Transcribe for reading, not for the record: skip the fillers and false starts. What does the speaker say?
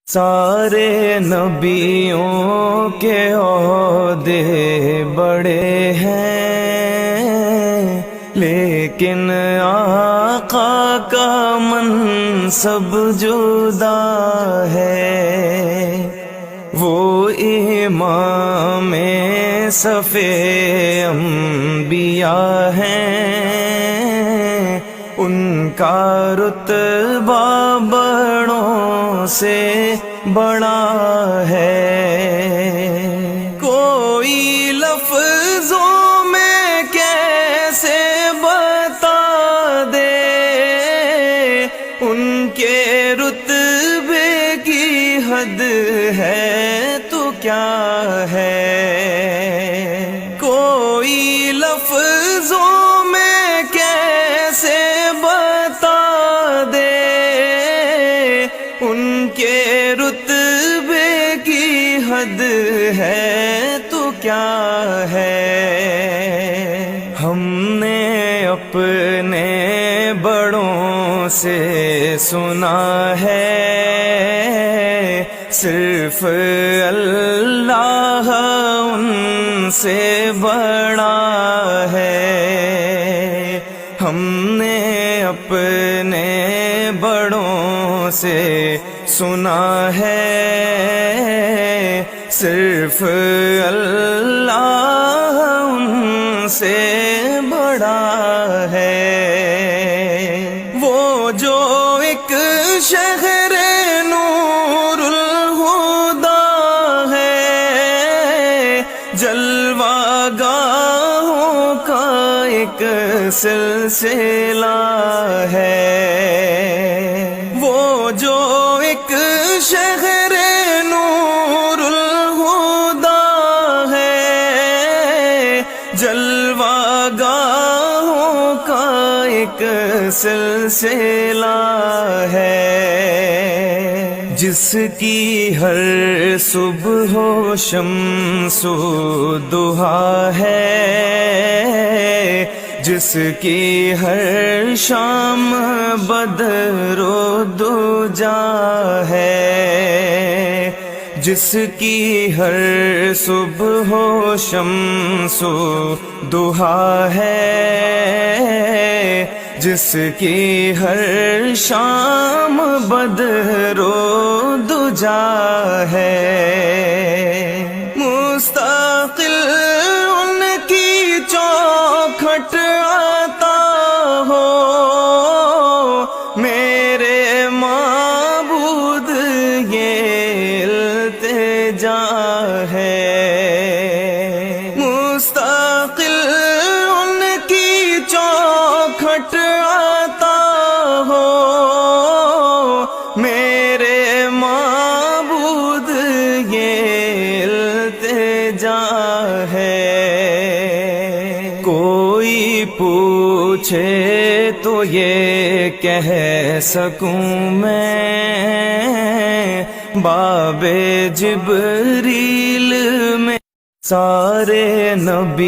سارے نبیوں کے عہدے بڑے ہیں، لیکن آقا کا منصب جدا ہے۔ وہ امام صف انبیاء ہیں، ان کا رتبہ بڑوں سے بڑا ہے۔ کوئی لفظوں میں کیسے بتا دے ان کے رتبے کی حد ہے تو کیا ہے۔ کوئی لفظوں میں کیسے بتا دے ان کے رتبے کی حد ہے تو کیا ہے۔ ہم نے اپنے بڑوں سے سنا ہے، صرف اللہ ان سے بڑا ہے۔ ہم نے اپنے بڑوں سے سنا ہے، صرف اللہ ان سے بڑا ہے۔ وہ جو ایک شہر نور الہدیٰ ہے، جلوہ گاہوں کا ایک سلسلہ ہے۔ وہ جو ایک شہر نور الہدیٰ ہے، جلوہ گاہوں کا ایک سلسلہ ہے۔ جس کی ہر صبح و شمس و ضحیٰ ہے، جس کی ہر شام بدر و دجا ہے، جس کی ہر صبح و شمس و ضحیٰ ہے، جس کی ہر شام بدر و دجا ہے۔ مستقل ان کی چوکھٹ آتا ہو، میرے معبود یہ التجا ہے۔ مستقل ان کی چوکھٹ آتا ہو، میرے معبود یہ التجا ہے۔ کوئی پوچھے تو یہ کہہ سکوں میں، باب جبریل میں سارے نبی